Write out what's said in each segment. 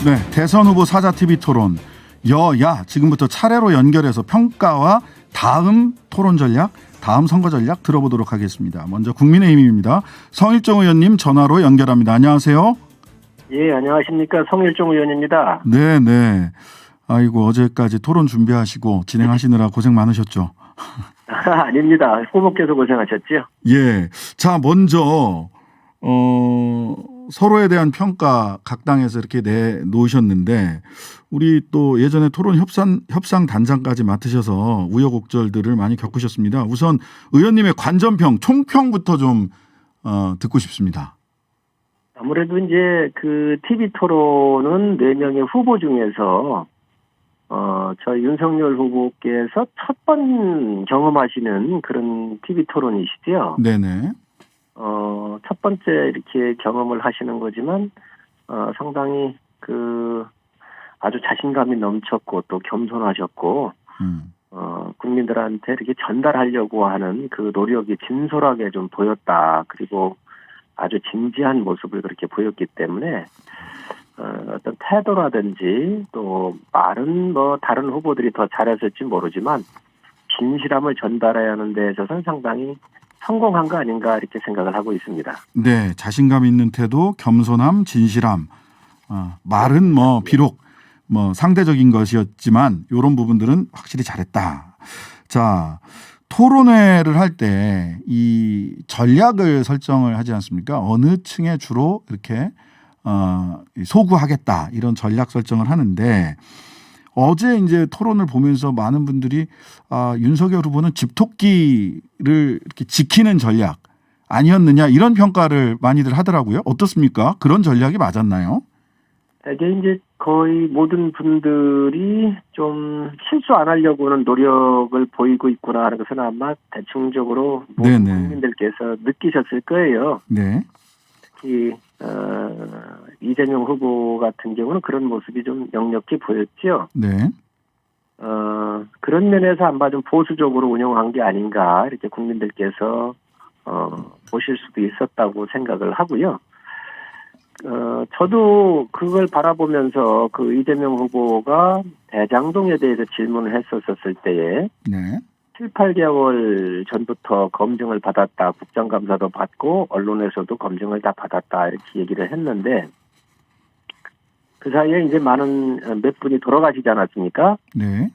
네, 대선 후보 사자 TV 토론 여야 지금부터 차례로 연결해서 평가와 다음 토론 전략, 다음 선거 전략 들어보도록 하겠습니다. 먼저 국민의힘입니다. 성일종 의원님 전화로 연결합니다. 안녕하세요. 예, 안녕하십니까. 성일종 의원입니다. 네, 네. 아이고 어제까지 토론 준비하시고 진행하시느라 고생 많으셨죠. 아닙니다. 후보께서 고생하셨죠. 예. 자, 먼저 서로에 대한 평가 각 당에서 이렇게 내놓으셨는데 우리 또 예전에 토론 협상 단장까지 맡으셔서 우여곡절들을 많이 겪으셨습니다. 우선 의원님의 관전평, 총평부터 좀 듣고 싶습니다. 아무래도 이제 그 TV 토론은 4명의 후보 중에서 저희 윤석열 후보께서 첫 번 경험하시는 그런 TV 토론이시죠. 네네. 첫 번째 이렇게 경험을 하시는 거지만 상당히 아주 자신감이 넘쳤고 또 겸손하셨고 국민들한테 이렇게 전달하려고 하는 그 노력이 진솔하게 좀 보였다. 그리고 아주 진지한 모습을 그렇게 보였기 때문에 어떤 태도라든지 또 말은 뭐 다른 후보들이 더 잘했을지 모르지만 진실함을 전달해야 하는 데 있어서는 상당히 성공한 거 아닌가 이렇게 생각을 하고 있습니다. 네, 자신감 있는 태도, 겸손함, 진실함. 말은 뭐 비록 뭐 상대적인 것이었지만 이런 부분들은 확실히 잘했다. 자, 토론회를 할 때 이 전략을 설정을 하지 않습니까? 어느 층에 주로 이렇게 소구하겠다 이런 전략 설정을 하는데 어제 이제 토론을 보면서 많은 분들이 윤석열 후보는 집토끼를 이렇게 지키는 전략 아니었느냐 이런 평가를 많이들 하더라고요. 어떻습니까? 그런 전략이 맞았나요? 이게 이제 거의 모든 분들이 좀 실수 안 하려고는 노력을 보이고 있구나 하는 것은 아마 대충적으로 모든 국민들께서 느끼셨을 거예요. 네. 특히 이재명 후보 같은 경우는 그런 모습이 좀 역력히 보였죠. 네. 그런 면에서 아마 좀 보수적으로 운영한 게 아닌가 이렇게 국민들께서 보실 수도 있었다고 생각을 하고요. 저도 그걸 바라보면서 그 이재명 후보가 대장동에 대해서 질문을 했었을 때에 네. 7, 8개월 전부터 검증을 받았다. 국정감사도 받고 언론에서도 검증을 다 받았다. 이렇게 얘기를 했는데 그 사이에 이제 많은 몇 분이 돌아가시지 않았습니까? 네.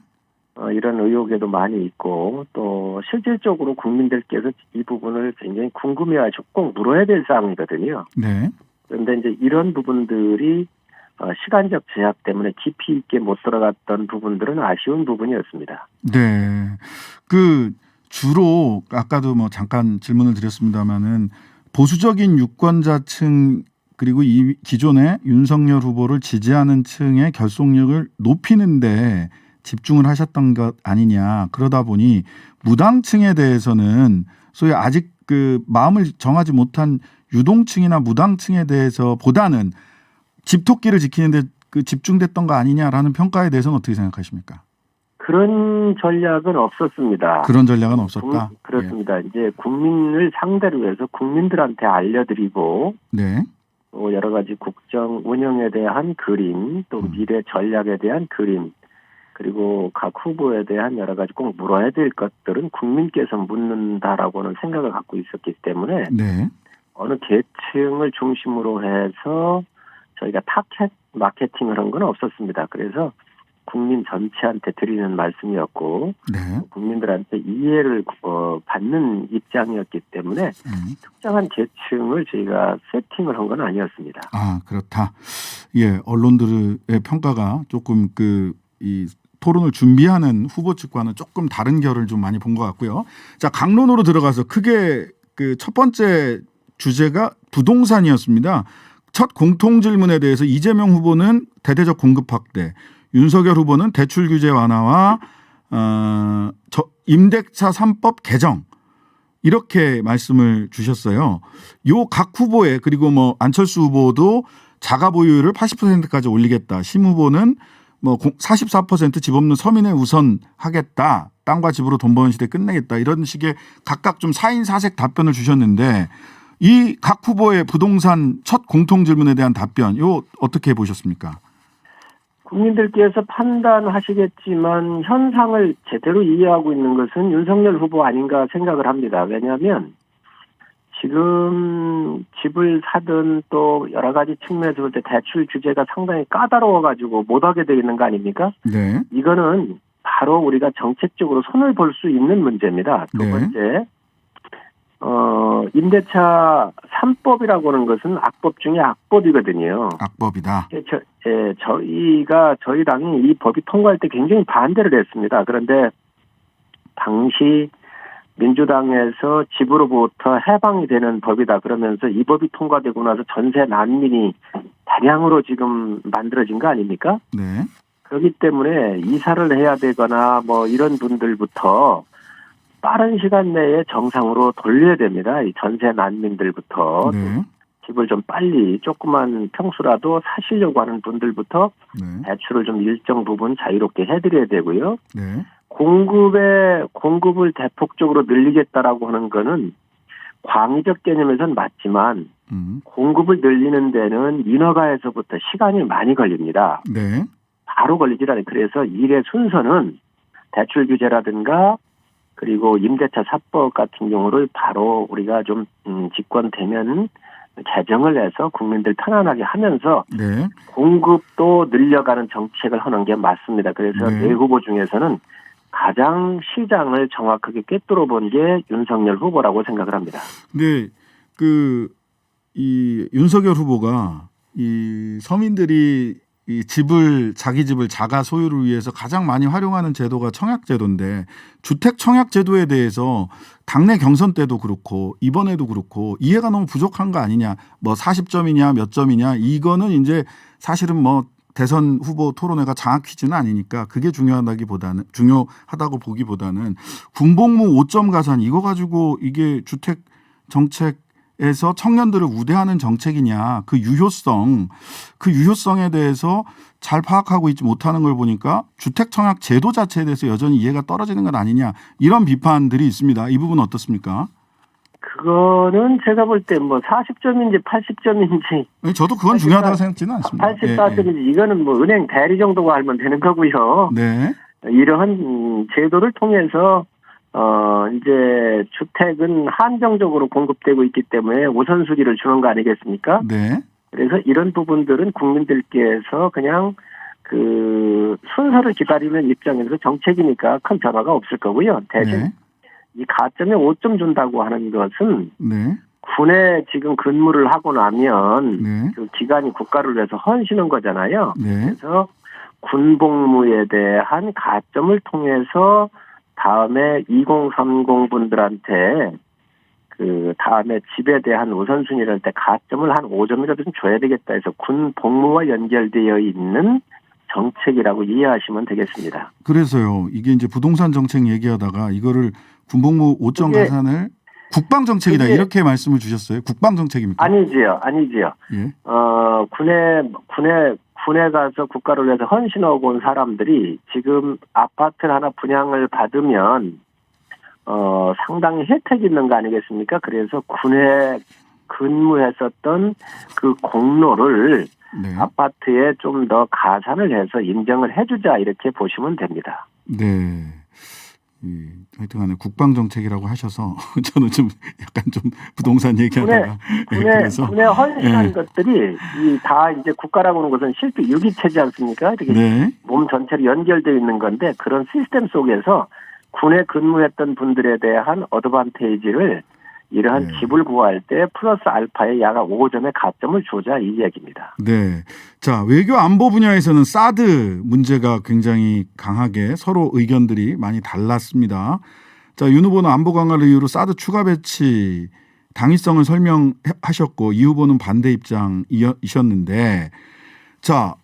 이런 의혹에도 많이 있고 또 실질적으로 국민들께서 이 부분을 굉장히 궁금해하시고 꼭 물어야 될 사항이거든요. 네. 그런데 이제 이런 부분들이 시간적 제약 때문에 깊이 있게 못 들어갔던 부분들은 아쉬운 부분이었습니다. 네. 주로 아까도 뭐 잠깐 질문을 드렸습니다마는 보수적인 유권자층 그리고 이 기존의 윤석열 후보를 지지하는 층의 결속력을 높이는데 집중을 하셨던 것 아니냐. 그러다 보니 무당층에 대해서는 소위 아직 마음을 정하지 못한 유동층이나 무당층에 대해서 보다는 집토끼를 지키는데 집중됐던 거 아니냐라는 평가에 대해서는 어떻게 생각하십니까? 그런 전략은 없었습니다. 그런 전략은 없었다? 그렇습니다. 예. 이제 국민을 상대로 해서 국민들한테 알려드리고 네. 또 여러 가지 국정 운영에 대한 그림 또 미래 전략에 대한 그림 그리고 각 후보에 대한 여러 가지 꼭 물어야 될 것들은 국민께서 묻는다라고는 생각을 갖고 있었기 때문에 네. 어느 계층을 중심으로 해서 저희가 타겟 마케팅을 한 건 없었습니다. 그래서 국민 전체한테 드리는 말씀이었고 네. 국민들한테 이해를 받는 입장이었기 때문에 특정한 계층을 저희가 세팅을 한 건 아니었습니다. 그렇다. 예, 언론들의 평가가 조금 이 토론을 준비하는 후보 측과는 조금 다른 결을 좀 많이 본 것 같고요. 자, 강론으로 들어가서 크게 첫 번째 주제가 부동산이었습니다. 첫 공통 질문에 대해서 이재명 후보는 대대적 공급 확대, 윤석열 후보는 대출 규제 완화와 임대차 3법 개정 이렇게 말씀을 주셨어요. 요 각 후보의 그리고 뭐 안철수 후보도 자가 보유율을 80%까지 올리겠다. 심 후보는 뭐 44% 집 없는 서민에 우선하겠다. 땅과 집으로 돈 버는 시대 끝내겠다. 이런 식의 각각 좀 4인 4색 답변을 주셨는데 이 각 후보의 부동산 첫 공통 질문에 대한 답변 요 어떻게 보셨습니까? 국민들께서 판단하시겠지만 현상을 제대로 이해하고 있는 것은 윤석열 후보 아닌가 생각을 합니다. 왜냐하면 지금 집을 사든 또 여러 가지 측면에서 볼 때 대출 규제가 상당히 까다로워가지고 못하게 되어 있는 거 아닙니까? 네. 이거는 바로 우리가 정책적으로 손을 볼 수 있는 문제입니다. 두 네. 번째, 임대차 3법이라고 하는 것은 악법 중에 악법이거든요. 악법이다. 저희 당이 이 법이 통과할 때 굉장히 반대를 했습니다. 그런데 당시 민주당에서 집으로부터 해방이 되는 법이다 그러면서 이 법이 통과되고 나서 전세 난민이 다량으로 지금 만들어진 거 아닙니까? 네. 그렇기 때문에 이사를 해야 되거나 뭐 이런 분들부터 빠른 시간 내에 정상으로 돌려야 됩니다. 이 전세 난민들부터 네. 집을 좀 빨리 조그만 평수라도 사시려고 하는 분들부터 네. 대출을 좀 일정 부분 자유롭게 해드려야 되고요. 네. 공급을 대폭적으로 늘리겠다라고 하는 거는 광의적 개념에서는 맞지만 공급을 늘리는 데는 인허가에서부터 시간이 많이 걸립니다. 네. 바로 걸리질 않아요. 그래서 일의 순서는 대출 규제라든가 그리고 임대차 4법 같은 경우를 바로 우리가 좀 집권되면 개정을 해서 국민들 편안하게 하면서 네. 공급도 늘려가는 정책을 하는 게 맞습니다. 그래서 네. 네 후보 중에서는 가장 시장을 정확하게 꿰뚫어 본 게 윤석열 후보라고 생각을 합니다. 근데 이 윤석열 후보가 이 서민들이 이 자기 집을 자가 소유를 위해서 가장 많이 활용하는 제도가 청약제도인데 주택 청약제도에 대해서 당내 경선 때도 그렇고 이번에도 그렇고 이해가 너무 부족한 거 아니냐, 뭐 40점이냐 몇 점이냐, 이거는 이제 사실은 뭐 대선 후보 토론회가 장학 퀴즈는 아니니까 그게 중요하다고 보기보다는 군복무 5점 가산 이거 가지고 이게 주택 정책에서 청년들을 우대하는 정책이냐, 그 유효성에 대해서 잘 파악하고 있지 못하는 걸 보니까 주택 청약 제도 자체에 대해서 여전히 이해가 떨어지는 건 아니냐, 이런 비판들이 있습니다. 이 부분 어떻습니까? 그거는 제가 볼 때 뭐 40점인지 80점인지 저도 그건 중요하다고 생각지는 않습니다. 84점인지 이거는 뭐 은행 대리 정도가 알면 되는 거고요. 네. 이러한 제도를 통해서 이제 주택은 한정적으로 공급되고 있기 때문에 우선순위를 주는 거 아니겠습니까? 네. 그래서 이런 부분들은 국민들께서 그냥 그 순서를 기다리는 입장에서 정책이니까 큰 변화가 없을 거고요. 대신 네. 이 가점에 5점 준다고 하는 것은 네. 군에 지금 근무를 하고 나면 네. 그 기간이 국가를 위해서 헌신한 거잖아요. 네. 그래서 군복무에 대한 가점을 통해서 다음에 2030 분들한테 그 다음에 집에 대한 우선순위를 할 때 가점을 한 5점이라도 좀 줘야 되겠다 해서 군 복무와 연결되어 있는 정책이라고 이해하시면 되겠습니다. 그래서요. 이게 이제 부동산 정책 얘기하다가 이거를 군복무 5점 가산을 국방 정책이다 이렇게 말씀을 주셨어요. 국방 정책입니까? 아니지요. 예. 군에 가서 국가를 위해서 헌신하고 온 사람들이 지금 아파트를 하나 분양을 받으면 상당히 혜택이 있는 거 아니겠습니까? 그래서 군에 근무했었던 그 공로를 네. 아파트에 좀 더 가산을 해서 인정을 해주자 이렇게 보시면 됩니다. 네. 하여튼간에 국방 정책이라고 하셔서 저는 좀 약간 좀 부동산 얘기하다가 군에 헌신한 것들이 다 이제 국가라고 하는 것은 실제 유기체지 않습니까? 이렇게 네. 몸 전체로 연결되어 있는 건데 그런 시스템 속에서 군에 근무했던 분들에 대한 어드밴테이지를 이러한 집을 구할 때 플러스 알파의 야가 5점의 가점을 주자 이 이야기입니다. 네. 자, 외교 안보 분야에서는 사드 문제가 굉장히 강하게 서로 의견들이 많이 달랐습니다. 자, 윤 후보는 안보 강화를 이유로 사드 추가 배치 당위성을 설명하셨고 이 후보는 반대 입장이셨는데, 자,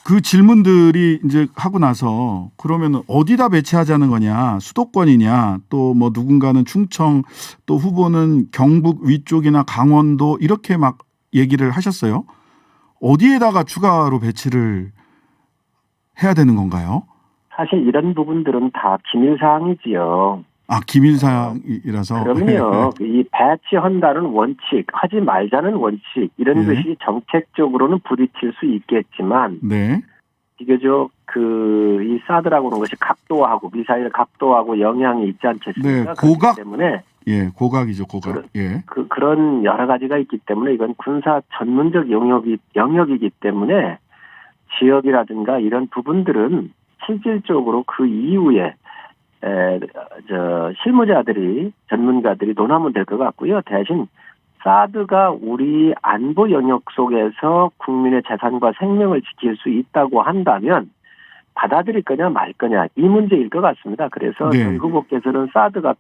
그 질문들이 이제 하고 나서 그러면 어디다 배치하자는 거냐, 수도권이냐, 또 뭐 누군가는 충청, 또 후보는 경북 위쪽이나 강원도 이렇게 막 얘기를 하셨어요. 어디에다가 추가로 배치를 해야 되는 건가요? 사실 이런 부분들은 다 기밀사항이지요. 아, 기밀사항이라서. 그럼요. 이 배치한다는 원칙, 하지 말자는 원칙 이런 것이 정책적으로는 부딪힐 수 있겠지만 네. 비교적 이 사드라고 하는 것이 각도하고 미사일 각도하고 영향이 있지 않겠습니까? 네, 고각 때문에 예, 고각이죠, 고각. 예. 그런 여러 가지가 있기 때문에 이건 군사 전문적 영역이기 때문에 지역이라든가 이런 부분들은 실질적으로 그 이후에 실무자들이 전문가들이 논하면 될 것 같고요. 대신 사드가 우리 안보 영역 속에서 국민의 재산과 생명을 지킬 수 있다고 한다면 받아들일 거냐 말 거냐 이 문제일 것 같습니다. 그래서 네. 저희 후보께서는 사드가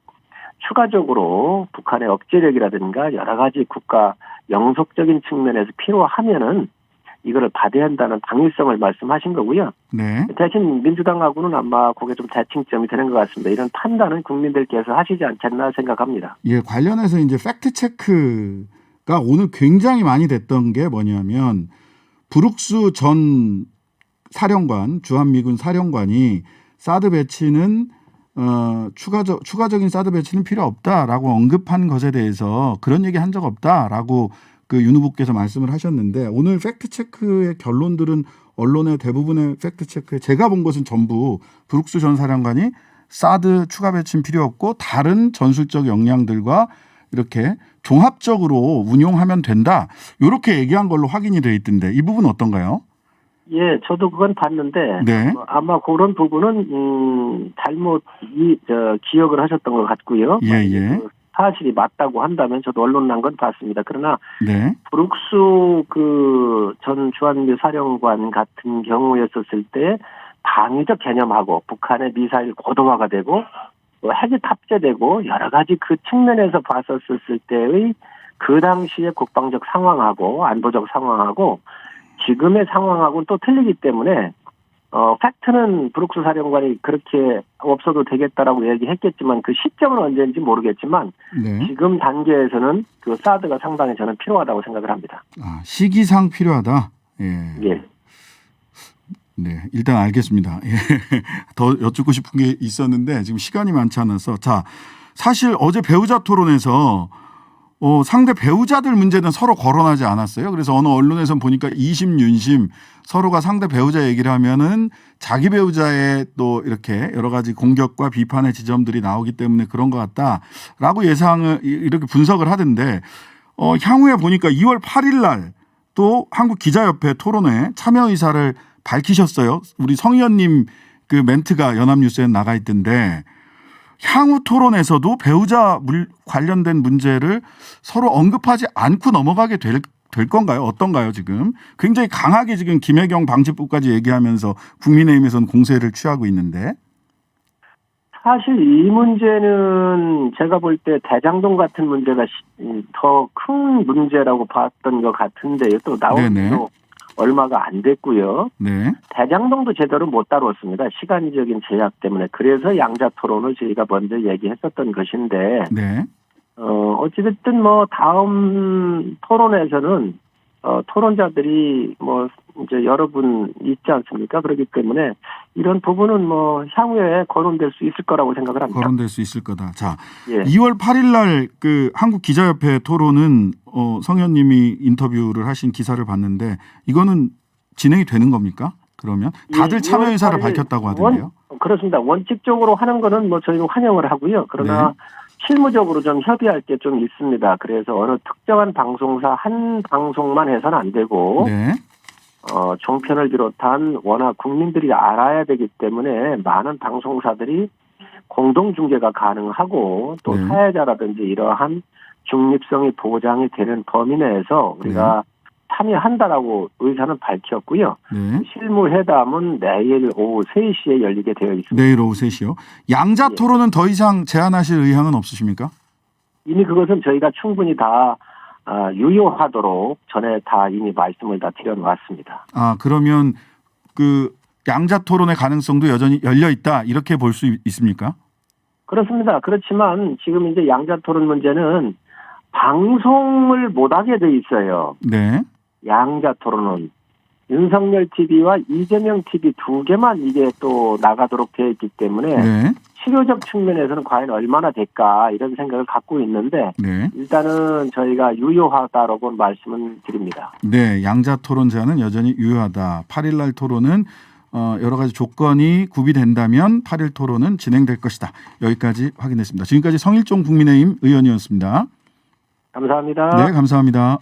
추가적으로 북한의 억제력이라든가 여러 가지 국가 영속적인 측면에서 필요하면은 이거를 받아야 한다는 당위성을 말씀하신 거고요. 네. 대신 민주당하고는 아마 그게 좀 대칭점이 되는 것 같습니다. 이런 판단은 국민들께서 하시지 않겠나 생각합니다. 예, 관련해서 이제 팩트 체크가 오늘 굉장히 많이 됐던 게 뭐냐면 브룩스 전 사령관, 주한미군 사령관이 사드 배치는 추가적인 사드 배치는 필요 없다라고 언급한 것에 대해서 그런 얘기 한 적 없다라고 윤 후보께서 말씀을 하셨는데 오늘 팩트 체크의 결론들은 언론의 대부분의 팩트 체크에 제가 본 것은 전부 브룩스 전 사령관이 사드 추가 배치는 필요 없고 다른 전술적 역량들과 이렇게 종합적으로 운용하면 된다. 이렇게 얘기한 걸로 확인이 돼 있던데 이 부분 어떤가요? 예, 저도 그건 봤는데 네. 아마 그런 부분은 잘못 기억을 하셨던 것 같고요. 예. 사실이 맞다고 한다면 저도 언론 난 건 봤습니다. 그러나 네. 브룩스 전 주한미 사령관 같은 경우였었을 때 방위적 개념하고 북한의 미사일 고도화가 되고 핵이 탑재되고 여러 가지 그 측면에서 봤었을 때의 그 당시의 국방적 상황하고 안보적 상황하고 지금의 상황하고는 또 틀리기 때문에 팩트는 브룩스 사령관이 그렇게 없어도 되겠다라고 얘기했겠지만 그 시점은 언제인지 모르겠지만 네. 지금 단계에서는 그 사드가 상당히 저는 필요하다고 생각을 합니다. 시기상 필요하다. 예. 네, 일단 알겠습니다. 예. 더 여쭙고 싶은 게 있었는데 지금 시간이 많지 않아서 자, 사실 어제 배우자 토론에서 상대 배우자들 문제는 서로 거론하지 않았어요. 그래서 어느 언론에선 보니까 이심 윤심 서로가 상대 배우자 얘기를 하면은 자기 배우자의 또 이렇게 여러 가지 공격과 비판의 지점들이 나오기 때문에 그런 것 같다라고 예상을 이렇게 분석을 하던데 향후에 보니까 2월 8일 날 또 한국기자협회 토론회 참여 의사를 밝히셨어요. 우리 성 의원님 그 멘트가 연합뉴스에 나가 있던데 향후 토론에서도 배우자 관련된 문제를 서로 언급하지 않고 넘어가게 될 건가요? 어떤가요, 지금? 굉장히 강하게 지금 김혜경 방지부까지 얘기하면서 국민의힘에서는 공세를 취하고 있는데. 사실 이 문제는 제가 볼 때 대장동 같은 문제가 더 큰 문제라고 봤던 것 같은데요. 또 나온 지도 얼마가 안 됐고요. 네. 대장동도 제대로 못 다뤘습니다. 시간적인 제약 때문에. 그래서 양자 토론을 저희가 먼저 얘기했었던 것인데 네. 어찌됐든 다음 토론에서는 토론자들이 이제 여러분 있지 않습니까? 그렇기 때문에 이런 부분은 향후에 거론될 수 있을 거라고 생각을 합니다. 거론될 수 있을 거다. 자, 예. 2월 8일 날 그 한국기자협회 토론은 성 의원님이 인터뷰를 하신 기사를 봤는데 이거는 진행이 되는 겁니까? 그러면 다들 참여 의사를 밝혔다고 하던데요. 그렇습니다. 원칙적으로 하는 거는 저희는 환영을 하고요. 그러나 실무적으로 좀 협의할 게 좀 있습니다. 그래서 어느 특정한 방송사 한 방송만 해서는 안 되고 종편을 비롯한 워낙 국민들이 알아야 되기 때문에 많은 방송사들이 공동 중계가 가능하고 또 사회자라든지 이러한 중립성이 보장이 되는 범위 내에서 우리가 참여한다라고 의사는 밝혔고요. 실무회담은 내일 오후 3시에 열리게 되어 있습니다. 내일 오후 3시요. 양자 토론은 더 이상 제안하실 의향은 없으십니까? 이미 그것은 저희가 충분히 다 유효하도록 전에 다 이미 말씀을 다 드려놓았습니다. 그러면 그 양자 토론의 가능성도 여전히 열려 있다 이렇게 볼 수 있습니까? 그렇습니다. 그렇지만 지금 이제 양자 토론 문제는 방송을 못하게 돼 있어요. 네. 양자 토론은 윤석열 TV와 이재명 TV 두 개만 이게 또 나가도록 되어 있기 때문에 실효적 측면에서는 과연 얼마나 될까 이런 생각을 갖고 있는데 일단은 저희가 유효하다라고 말씀을 드립니다. 네, 양자 토론 제안은 여전히 유효하다. 8일 날 토론은 여러 가지 조건이 구비된다면 8일 토론은 진행될 것이다. 여기까지 확인했습니다. 지금까지 성일종 국민의힘 의원이었습니다. 감사합니다. 네, 감사합니다.